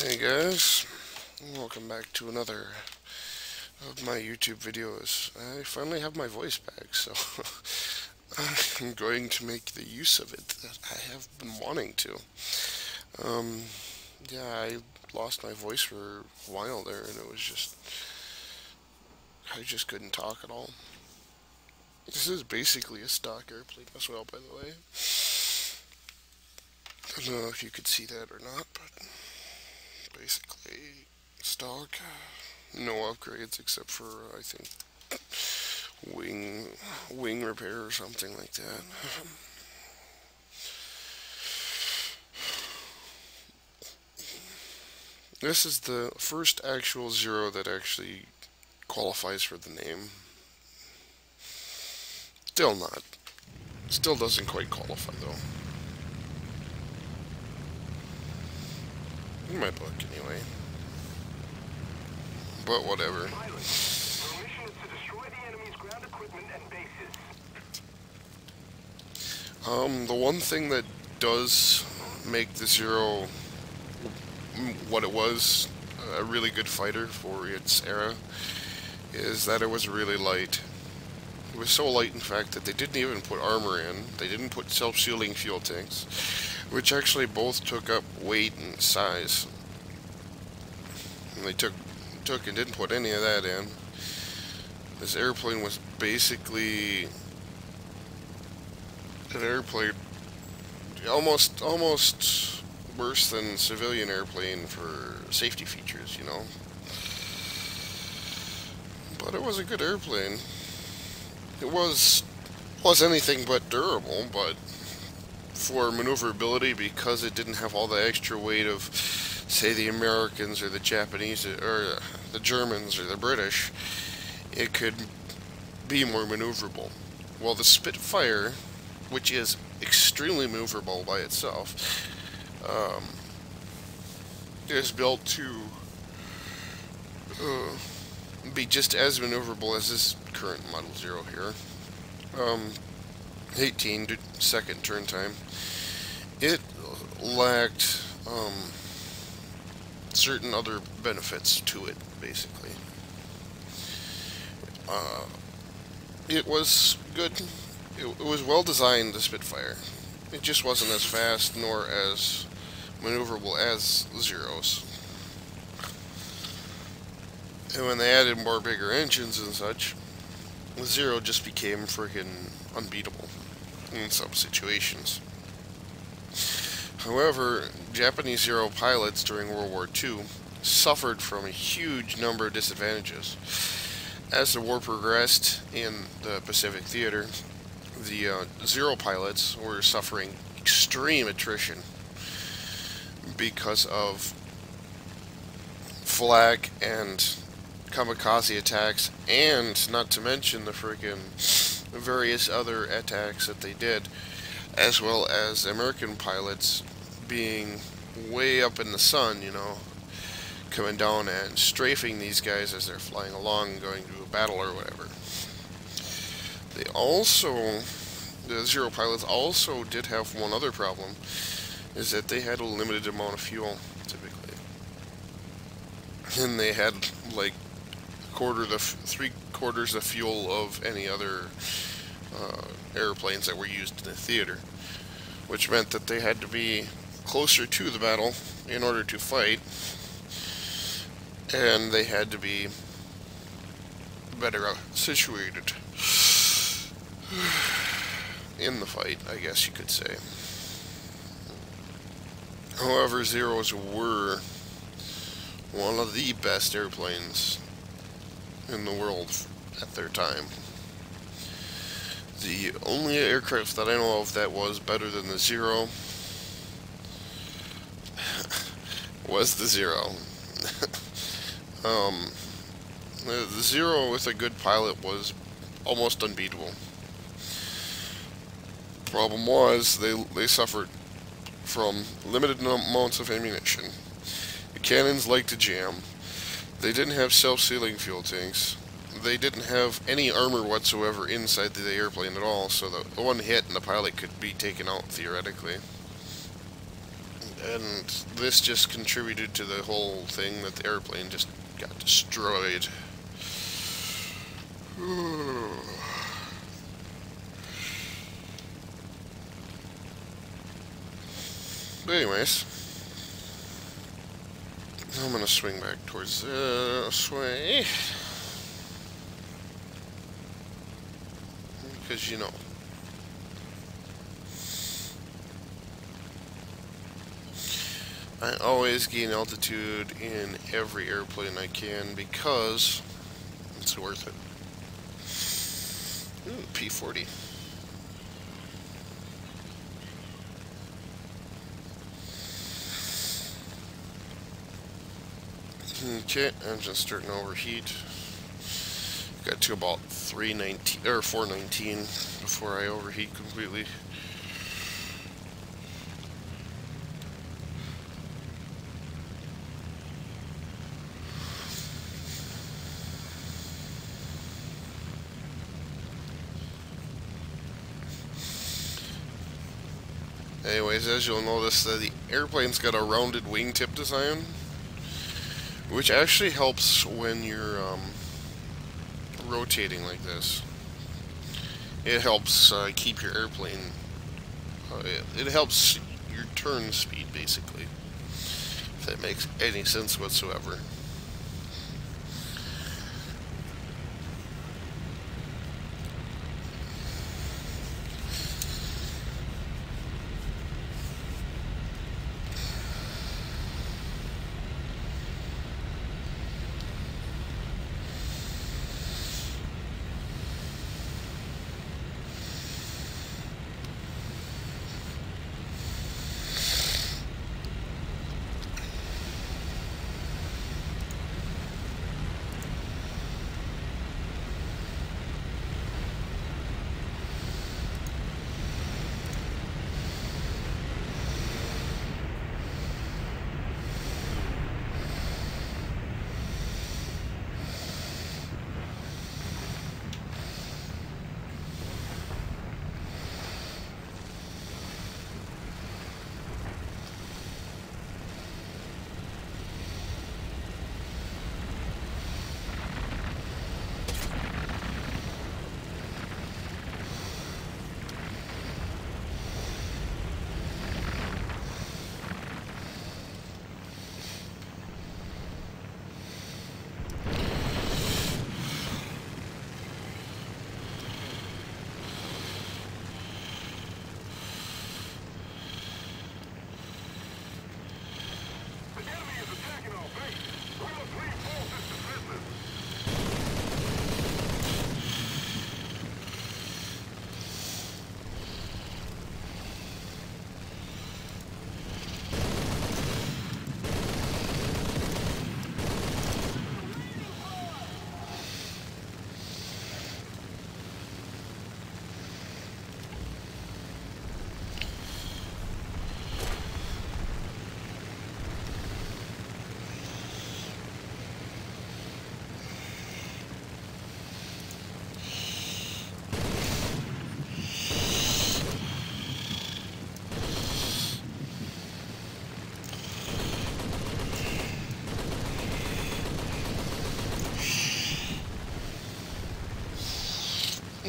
Hey guys, welcome back to another of my YouTube videos. I finally have my voice back, so I'm going to make the use of it that I have been wanting to. Um, yeah, I lost my voice for a while there, and I just couldn't talk at all. This is basically a stock airplane as well, by the way. I don't know if you could see that or not, but basically stock. No upgrades except for, I think, wing wing repair or something like that. This is the first actual Zero that actually qualifies for the name. Still not. Still doesn't quite qualify though. In my book, anyway. But whatever. The one thing that does make the Zero what it was, a really good fighter for its era, is that it was really light. It was so light, in fact, that they didn't even put armor in. They didn't put self-sealing fuel tanks, which actually both took up weight and size. And they took and didn't put any of that in. This airplane was basically an airplane almost worse than civilian airplane for safety features, you know. But it was a good airplane. It was anything but durable, but for maneuverability, because it didn't have all the extra weight of, say, the Americans or the Japanese or the Germans or the British, it could be more maneuverable. Well, the Spitfire, which is extremely maneuverable by itself, is built to be just as maneuverable as this current Model Zero here. 18-second turn time. It lacked certain other benefits to it, basically. It was good. It was well designed, the Spitfire. It just wasn't as fast nor as maneuverable as Zeros. And when they added more bigger engines and such, the Zero just became freaking unbeatable in some situations. However, Japanese Zero pilots during World War II suffered from a huge number of disadvantages. As the war progressed in the Pacific Theater, the Zero pilots were suffering extreme attrition because of flak and kamikaze attacks, and not to mention the friggin' various other attacks that they did, as well as American pilots being way up in the sun, you know, coming down and strafing these guys as they're flying along, going to a battle or whatever. The Zero pilots also did have one other problem, is that they had a limited amount of fuel, typically. And they had, like, three-quarters the fuel of any other airplanes that were used in the theater, which meant that they had to be closer to the battle in order to fight, and they had to be better situated in the fight, I guess you could say. However, Zeros were one of the best airplanes in the world at their time. The only aircraft that I know of that was better than the Zero was the Zero. The Zero with a good pilot was almost unbeatable. Problem was, they suffered from limited amounts of ammunition. The cannons liked to jam. They didn't have self-sealing fuel tanks. They didn't have any armor whatsoever inside the airplane at all, so the one hit and the pilot could be taken out, theoretically. And this just contributed to the whole thing that the airplane just got destroyed. But anyways, I'm gonna swing back towards this way. Because, you know. I always gain altitude in every airplane I can because it's worth it. Ooh, P-40. Okay, engine's starting to overheat. Got to about 319 or 419 before I overheat completely. Anyways, as you'll notice, the airplane's got a rounded wingtip design, which actually helps when you're rotating like this. It helps keep your airplane. It helps your turn speed, basically, if that makes any sense whatsoever.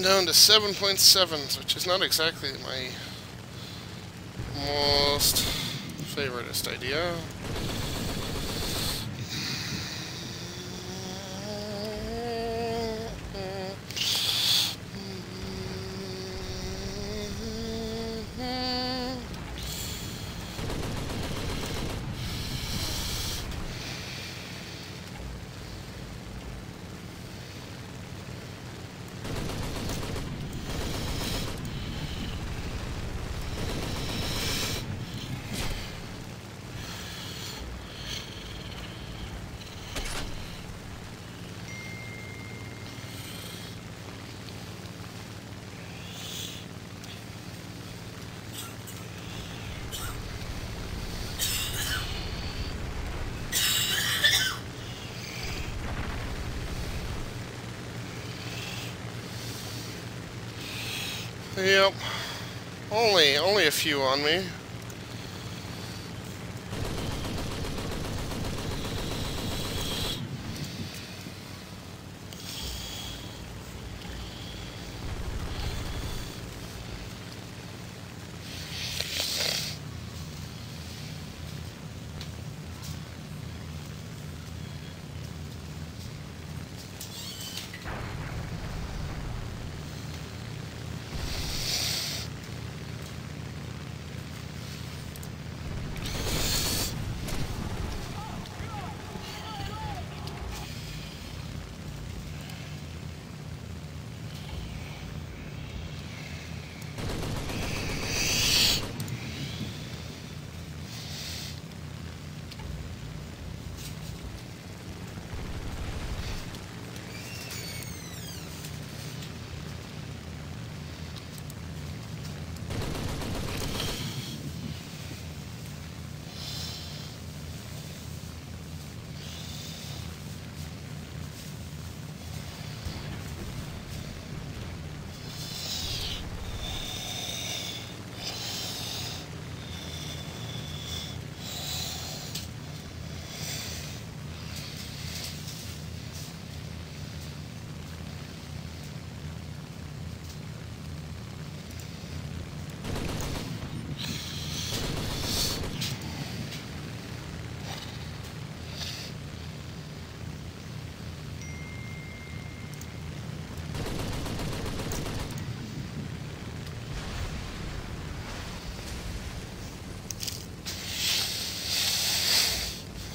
Down to 7.7, which is not exactly my most favoriteest idea. Yep. Only a few on me.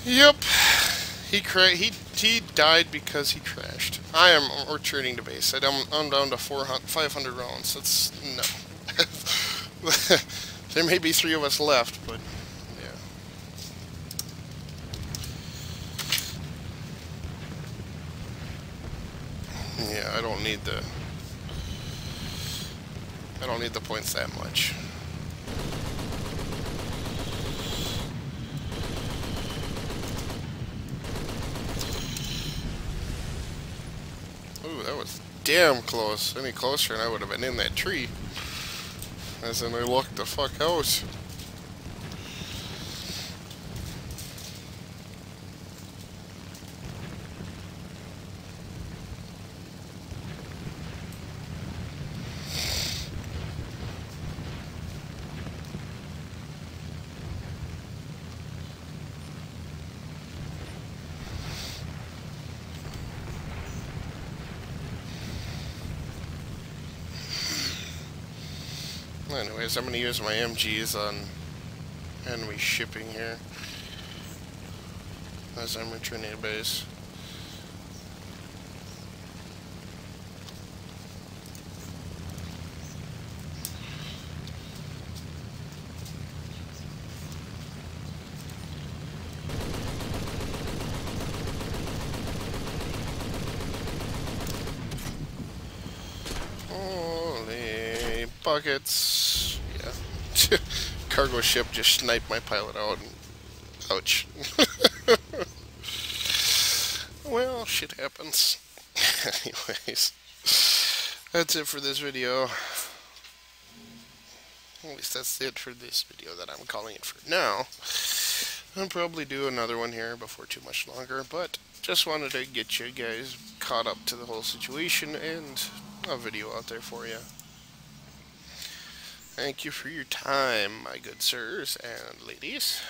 Yep. He died because he crashed. I am returning to base. I'm down to 500 rounds. That's no. There may be 3 of us left, but yeah, I don't need the points that much. Ooh, that was damn close. Any closer and I would have been in that tree. As in, I lucked the fuck out. Anyways, I'm going to use my MGs on enemy shipping here as I'm returning to base. Holy buckets. Yeah. Cargo ship just sniped my pilot out. And ouch. Well, shit happens. Anyways, that's it for this video. At least that's it for this video that I'm calling it for now. I'll probably do another one here before too much longer, but just wanted to get you guys caught up to the whole situation and a video out there for you. Thank you for your time, my good sirs and ladies.